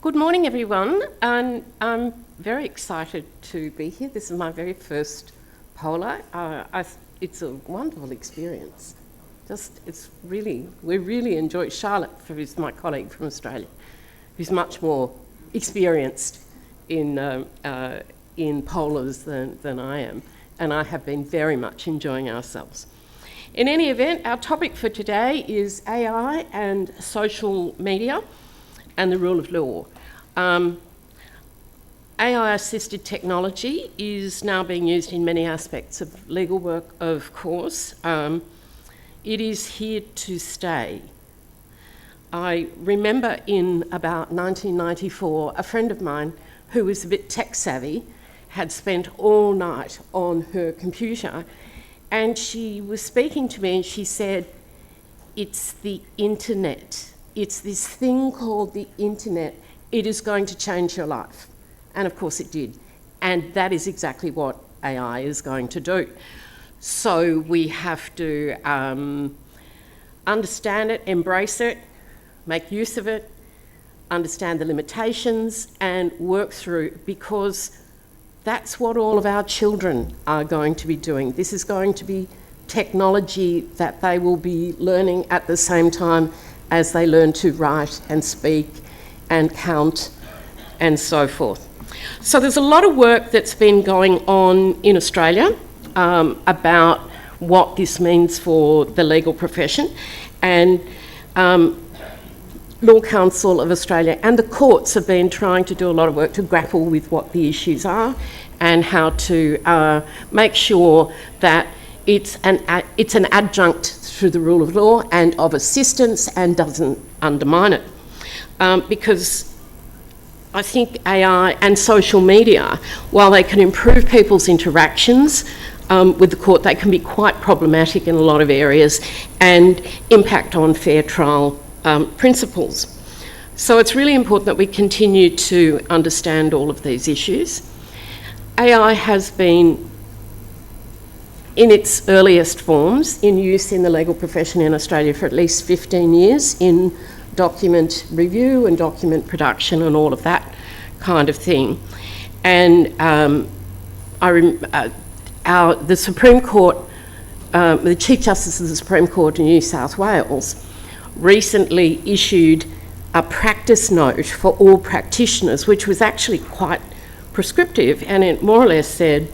Good morning, everyone, and I'm very excited to be here. This is my very first POLA. It's a wonderful experience. We really enjoy Charlotte, who's my colleague from Australia, who's much more experienced in POLAs than I am, and I have been very much enjoying ourselves. In any event, our topic for today is AI and social media and the rule of law. AI-assisted technology is now being used in many aspects of legal work, of course. It is here to stay. I remember in about 1994, a friend of mine who was a bit tech-savvy had spent all night on her computer, and she was speaking to me and she said, "It's the internet. It's this thing called the internet. It is going to change your life." And of course it did. And that is exactly what AI is going to do. So we have to understand it, embrace it, make use of it, understand the limitations and work through, because that's what all of our children are going to be doing. This is going to be technology that they will be learning at the same time as they learn to write and speak and count and so forth. So there's a lot of work that's been going on in Australia about what this means for the legal profession, and Law Council of Australia and the courts have been trying to do a lot of work to grapple with what the issues are and how to make sure that it's an adjunct through the rule of law and of assistance and doesn't undermine it. Because I think AI and social media, while they can improve people's interactions with the court, they can be quite problematic in a lot of areas and impact on fair trial principles. So it's really important that we continue to understand all of these issues. AI has been, in its earliest forms, in use in the legal profession in Australia for at least 15 years in document review and document production and all of that kind of thing. And the Supreme Court, the Chief Justice of the Supreme Court in New South Wales recently issued a practice note for all practitioners, which was actually quite prescriptive, and it more or less said,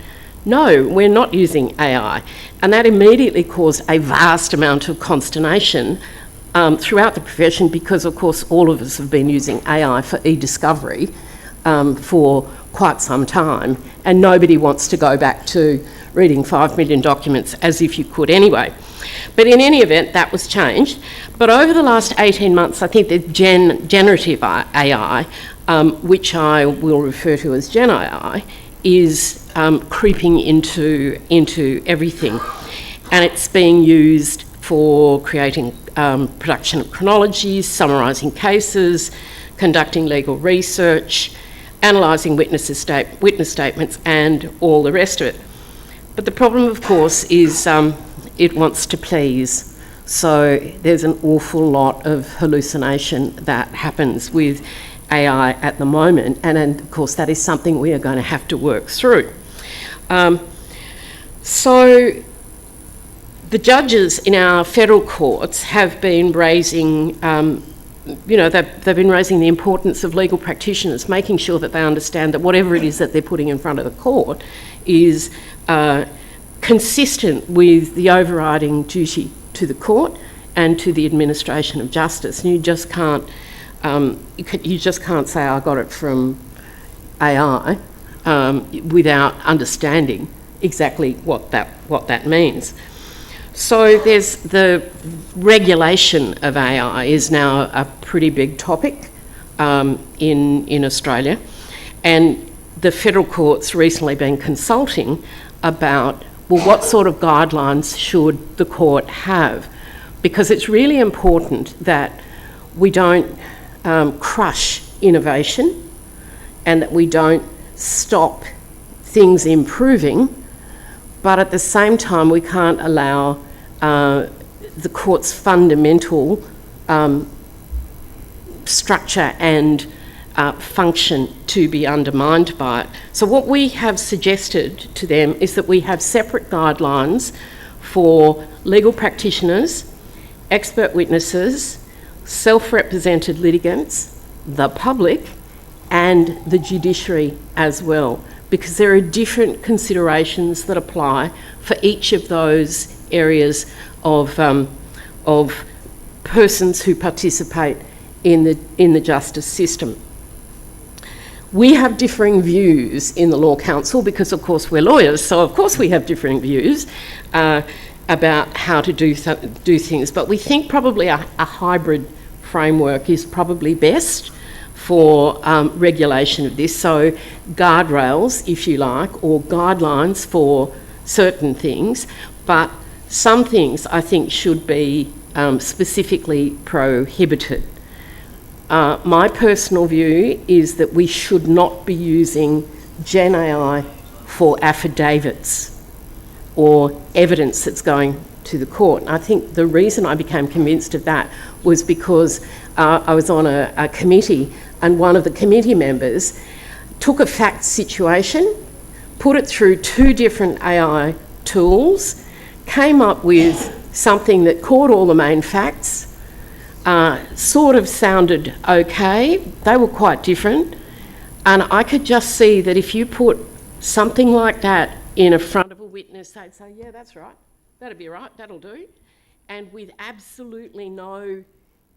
no, we're not using AI. And that immediately caused a vast amount of consternation throughout the profession, because of course all of us have been using AI for e-discovery for quite some time, and nobody wants to go back to reading 5 million documents as if you could anyway. But in any event, that was changed. But over the last 18 months, I think that generative AI, which I will refer to as Gen AI, is creeping into everything. And it's being used for creating production of chronologies, summarising cases, conducting legal research, analysing witness statements and all the rest of it. But the problem, of course, is it wants to please. So there's an awful lot of hallucination that happens with AI at the moment, and of course that is something we are going to have to work through. So the judges in our federal courts have been raising, they've been raising the importance of legal practitioners, making sure that they understand that whatever it is that they're putting in front of the court is consistent with the overriding duty to the court and to the administration of justice. And you just can't say I got it from AI without understanding exactly what that means. So there's the regulation of AI is now a pretty big topic in Australia, and the federal court's recently been consulting about, well, what sort of guidelines should the court have? Because it's really important that we don't crush innovation and that we don't stop things improving, but at the same time we can't allow the court's fundamental structure and function to be undermined by it. So what we have suggested to them is that we have separate guidelines for legal practitioners, expert witnesses, self-represented litigants, the public, and the judiciary as well, because there are different considerations that apply for each of those areas of persons who participate in the justice system. We have differing views in the Law Council because, of course, we're lawyers, so of course we have differing views about how to do things, but we think probably a hybrid framework is probably best for regulation of this. So guardrails, if you like, or guidelines for certain things, but some things I think should be specifically prohibited. My personal view is that we should not be using Gen AI for affidavits or evidence that's going to the court. And I think the reason I became convinced of that was because I was on a committee, and one of the committee members took a fact situation, put it through 2 different AI tools, came up with something that caught all the main facts, sort of sounded okay. They were quite different, and I could just see that if you put something like that in front of a witness, they'd say, yeah, that's right, that'll be right, that'll do, and with absolutely no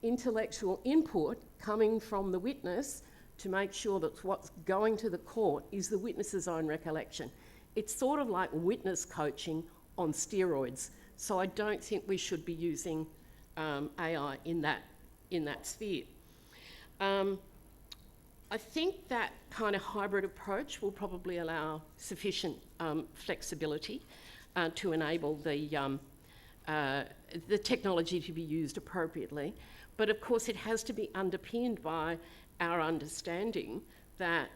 intellectual input coming from the witness to make sure that what's going to the court is the witness's own recollection. It's sort of like witness coaching on steroids, so I don't think we should be using AI in that sphere. I think that kind of hybrid approach will probably allow sufficient flexibility to enable the technology to be used appropriately. But of course it has to be underpinned by our understanding that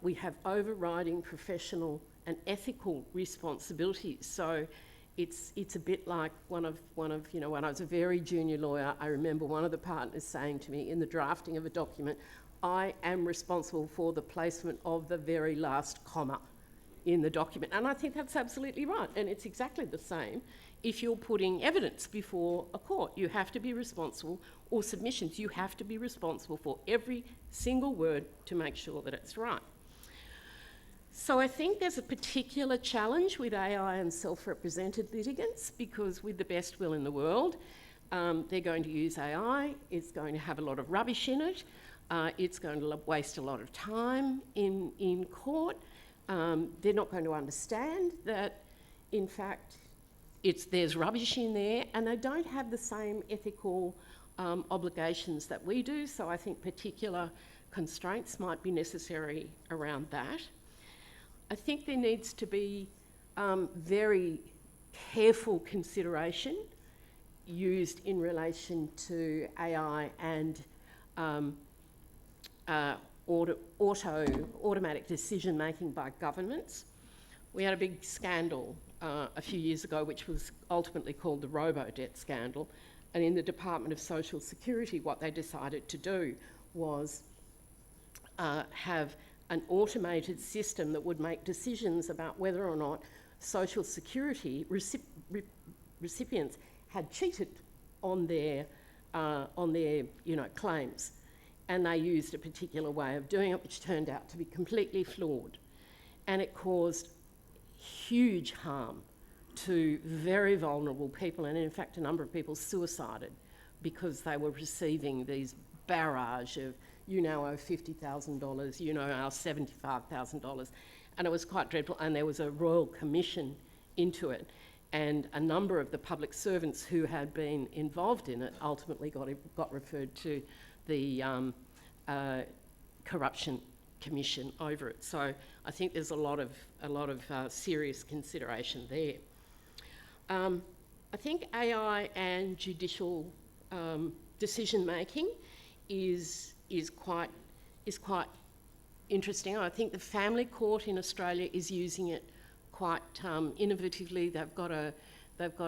we have overriding professional and ethical responsibilities. So it's a bit like one of when I was a very junior lawyer, I remember one of the partners saying to me in the drafting of a document, I am responsible for the placement of the very last comma in the document. And I think that's absolutely right. And it's exactly the same if you're putting evidence before a court. You have to be responsible, or submissions, you have to be responsible for every single word to make sure that it's right. So I think there's a particular challenge with AI and self-represented litigants, because with the best will in the world, they're going to use AI, it's going to have a lot of rubbish in it, it's going to waste a lot of time in court. They're not going to understand that, in fact, there's rubbish in there, and they don't have the same ethical obligations that we do, so I think particular constraints might be necessary around that. I think there needs to be very careful consideration used in relation to AI and automatic decision making by governments. We had a big scandal a few years ago, which was ultimately called the robo-debt scandal, and in the Department of Social Security what they decided to do was have an automated system that would make decisions about whether or not Social Security recipients had cheated on their claims. And they used a particular way of doing it, which turned out to be completely flawed. And it caused huge harm to very vulnerable people, and in fact a number of people suicided because they were receiving these barrage of, you now owe $50,000, you now owe $75,000, and it was quite dreadful. And there was a royal commission into it, and a number of the public servants who had been involved in it ultimately got referred to the corruption commission over it. So I think there's a lot of serious consideration there. I think AI and judicial decision making is quite interesting. I think the family court in Australia is using it quite innovatively. They've got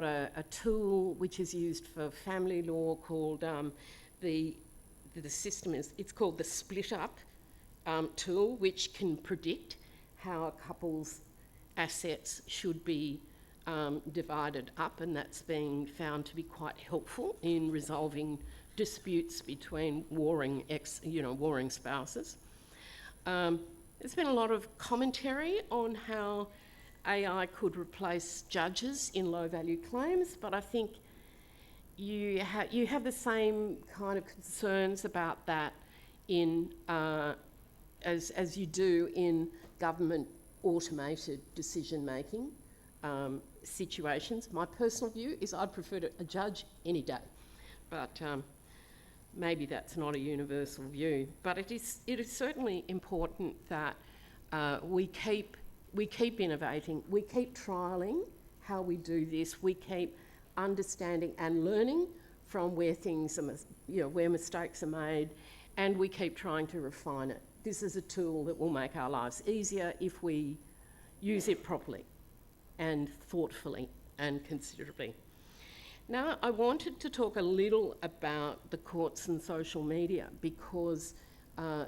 a tool which is used for family law called the the system is, it's called the split up tool, which can predict how a couple's assets should be divided up, and that's been found to be quite helpful in resolving disputes between warring spouses. There's been a lot of commentary on how AI could replace judges in low-value claims, but I think you have the same kind of concerns about that in as you do in government automated decision-making situations. My personal view is I'd prefer a judge any day, but maybe that's not a universal view. But it is certainly important that we keep innovating, we keep trialling how we do this, we keep understanding and learning from where things are, where mistakes are made, and we keep trying to refine it. This is a tool that will make our lives easier if we use it properly and thoughtfully and considerably. Now, I wanted to talk a little about the courts and social media, because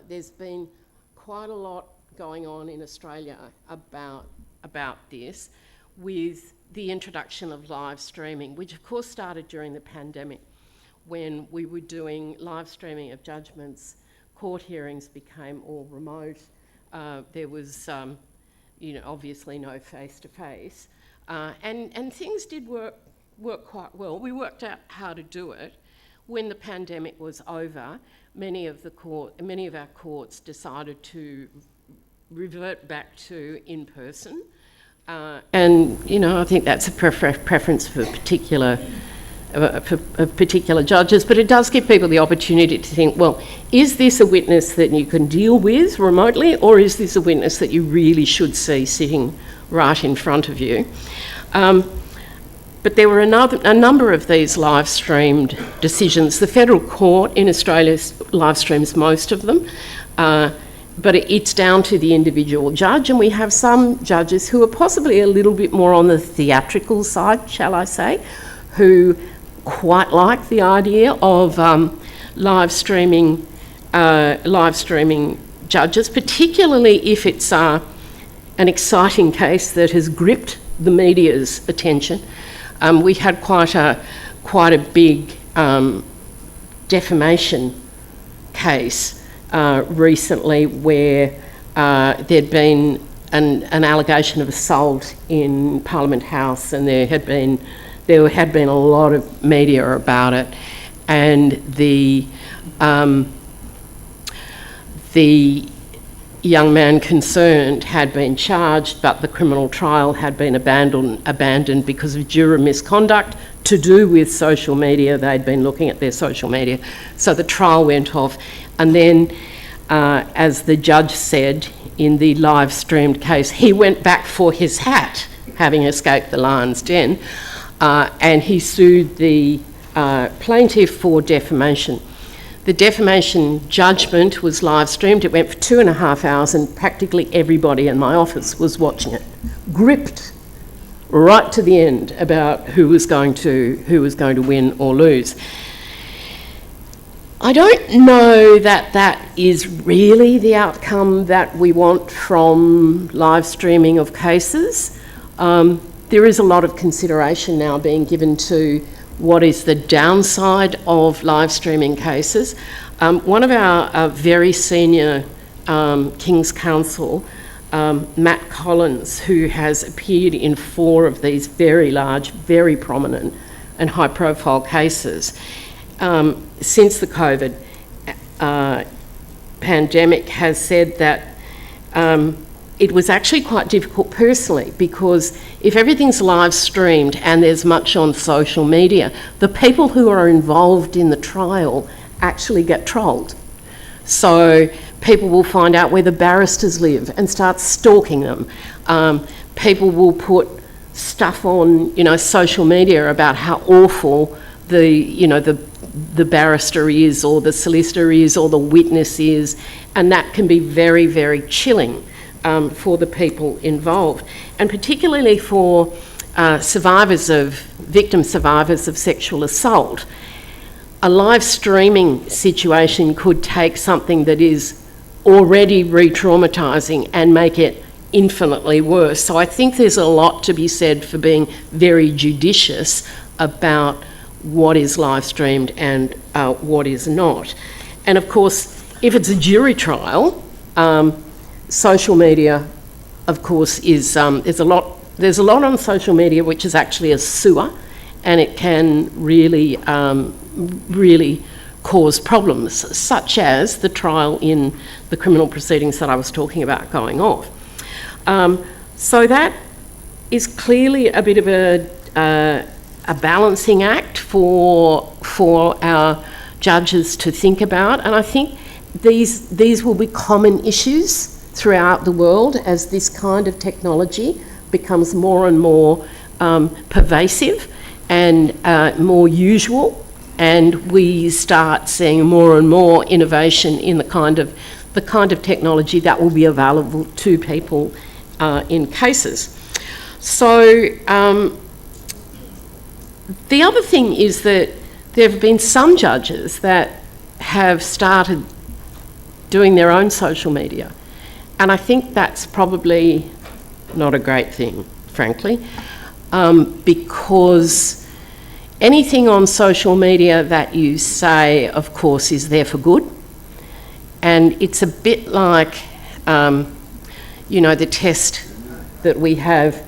there's been quite a lot going on in Australia about this, with the introduction of live streaming, which of course started during the pandemic, when we were doing live streaming of judgments. Court hearings became all remote. There was, obviously no face-to-face, and things did work quite well. We worked out how to do it. When the pandemic was over, many of our courts decided to revert back to in-person, and I think that's a preference for particular judges, but it does give people the opportunity to think, well, is this a witness that you can deal with remotely, or is this a witness that you really should see sitting right in front of you? But there were a number of these live-streamed decisions. The Federal Court in Australia live-streams most of them, but it's down to the individual judge, and we have some judges who are possibly a little bit more on the theatrical side, shall I say, who quite like the idea of live streaming judges, particularly if it's an exciting case that has gripped the media's attention. We had quite a big defamation case recently, where there'd been an allegation of assault in Parliament House, and there had been a lot of media about it, and the young man concerned had been charged, but the criminal trial had been abandoned because of juror misconduct to do with social media. They'd been looking at their social media, so the trial went off. And then, as the judge said in the live streamed case, he went back for his hat, having escaped the lion's den, and he sued the plaintiff for defamation. The defamation judgment was live streamed. It went for 2.5 hours, and practically everybody in my office was watching it, gripped right to the end about who was going to win or lose. I don't know that that is really the outcome that we want from live streaming of cases. There is a lot of consideration now being given to what is the downside of live streaming cases. One of our very senior King's Counsel, Matt Collins, who has appeared in 4 of these very large, very prominent and high-profile cases, since the COVID pandemic, has said that it was actually quite difficult personally, because if everything's live streamed and there's much on social media, the people who are involved in the trial actually get trolled. So people will find out where the barristers live and start stalking them. People will put stuff on, social media about how awful the barrister is, or the solicitor is, or the witness is, and that can be very, very chilling for the people involved, and particularly for victim survivors of sexual assault. a live streaming situation could take something that is already re-traumatising and make it infinitely worse. So I think there's a lot to be said for being very judicious about what is live streamed and what is not. And of course, if it's a jury trial, social media, of course, is there's a lot on social media which is actually a sewer, and it can really really cause problems, such as the trial in the criminal proceedings that I was talking about going off. So that is clearly a bit of a balancing act for our judges to think about, and I think these will be common issues throughout the world as this kind of technology becomes more and more pervasive and more usual, and we start seeing more and more innovation in the kind of technology that will be available to people in cases. So the other thing is that there have been some judges that have started doing their own social media, and I think that's probably not a great thing, frankly, because anything on social media that you say, of course, is there for good. And it's a bit like, the test that we have: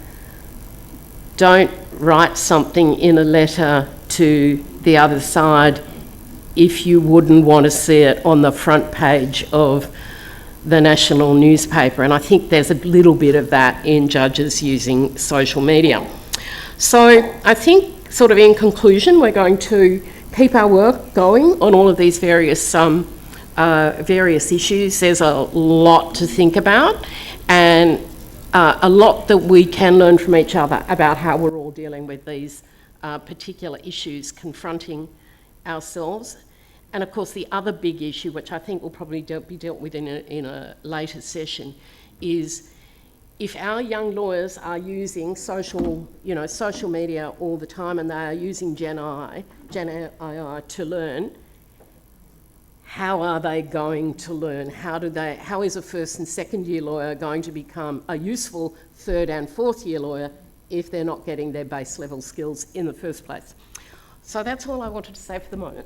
don't write something in a letter to the other side if you wouldn't want to see it on the front page of the national newspaper. And I think there's a little bit of that in judges using social media. So I think, sort of in conclusion, we're going to keep our work going on all of these various issues. There's a lot to think about, and a lot that we can learn from each other about how we're all dealing with these particular issues confronting ourselves. And of course, the other big issue, which I think will probably be dealt with in a later session, is if our young lawyers are using social media all the time, and they are using Gen AI to learn, how are they going to learn? How is a first and second year lawyer going to become a useful third and fourth year lawyer if they're not getting their base level skills in the first place? So that's all I wanted to say for the moment.